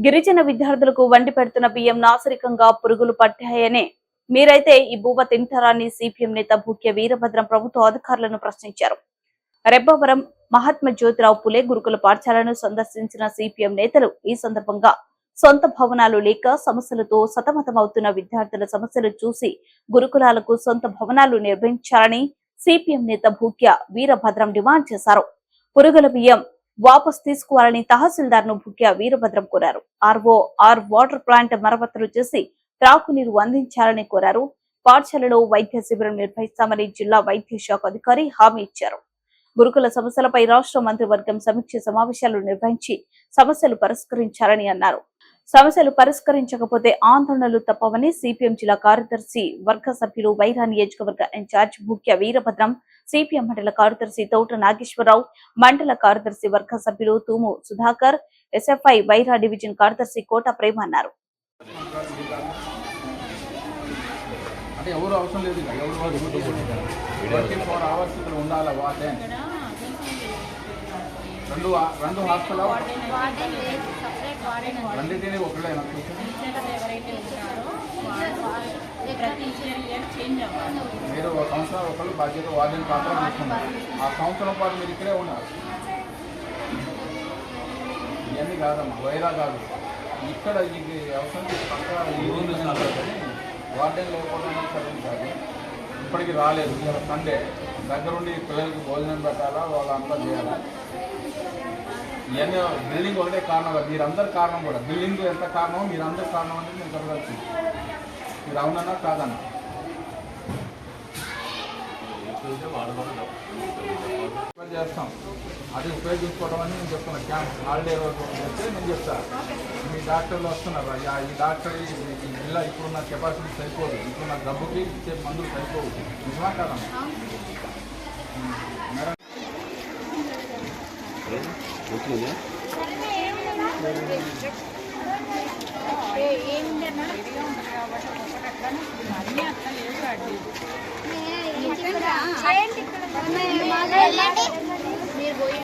గిరిజన విద్యార్థులకు వండి పెడుతున్న బియ్యం నాసిరకంగా పురుగులు పట్టాయనే మీరైతే ఈ బువ్వ తింటారాని సిపిఎం నేత భూక్య వీరభద్రం ప్రభుత్వ అధికారులను ప్రశ్నించారు. రెబ్బవరం మహాత్మా జ్యోతిరావు పులే గురుకుల పాఠశాలను సందర్శించిన సిపిఎం నేతలు ఈ సందర్భంగా సొంత భవనాలు లేక సమస్యలతో సతమతమవుతున్న విద్యార్థుల సమస్యలు చూసి గురుకులాలకు సొంత భవనాలు నిర్మించాలని సిపిఎం నేత భూక్య వీరభద్రం డిమాండ్ చేశారు. పురుగుల బియ్యం వాపసు తీసుకోవాలని తహసీల్దార్ ను భూక్య వీరభద్రం కోరారు. ఆర్ వాటర్ ప్లాంట్ మరమ్మతులు చేసి త్రాగునీరు అందించాలని కోరారు. పాఠశాలలో వైద్య శిబిరం నిర్వహిస్తామని జిల్లా వైద్య శాఖ అధికారి హామీ ఇచ్చారు. గురుకుల సమస్యలపై రాష్ట్ర మంత్రివర్గం సమీక్ష సమావేశాలు నిర్వహించి సమస్యలు పరిష్కరించాలని అన్నారు. సమస్యలు పరిష్కరించకపోతే ఆందోళనలు తప్పవని సిపిఎం జిల్లా కార్యదర్శి వర్గ సభ్యులు వైరా నియోజకవర్గ ఇన్ఛార్జ్ భూక్య వీరభద్రం, సిపిఎం మండల కార్యదర్శి తోట నాగేశ్వరరావు, మండల కార్యదర్శి వర్గ సభ్యులు తూము సుధాకర్, ఎస్ఎఫ్ఐ వైరా డివిజన్ కార్యదర్శి కోట ప్రేమ అన్నారు. రెండు హాస్టల్ రెండింటినీ ఒకళ్ళైనా మీరు ఒక సంవత్సరం ఒకళ్ళు బాధ్యత వార్డెన్ పాత్ర తీసుకున్నారు. ఆ సంవత్సరం పాటు మీరు ఇక్కడే ఉన్నారు. ఇవన్నీ కాదమ్మా, వైరా కాదు. ఇక్కడ ఇది అవసరం పక్క వార్డెన్ లేకపోవడం కాదు. ఇప్పటికి రాలేదు. ఇలా సండే దగ్గరుండి పిల్లలకి భోజనం పెట్టాలా, వాళ్ళంతా చేయాలా. ఇవన్నీ బిల్డింగ్ ఒకటే కారణం కాదు, మీరందరు కారణం కూడా. బిల్డింగ్ ఎంత కారణమో మీరందరు కారణం అనేది నేను చెప్పగలుగుతుంది. మీరు అవునన్నా కాదన్నా చేస్తాం. అది ఉపయోగించుకోవడం అని నేను చెప్తున్నా. క్యాంప్ హాలిడే వరకు వస్తే నేను చెప్తాను. మీ డాక్టర్లు వస్తున్నారు. ఈ డాక్టర్ ఈ జిల్లా ఇప్పుడున్న కెపాసిటీ సరిపోదు, ఇప్పుడున్న డబ్బుకి ఇచ్చే మందులు సరిపోదు. నిజమా కాదమ్మా? ఏంటి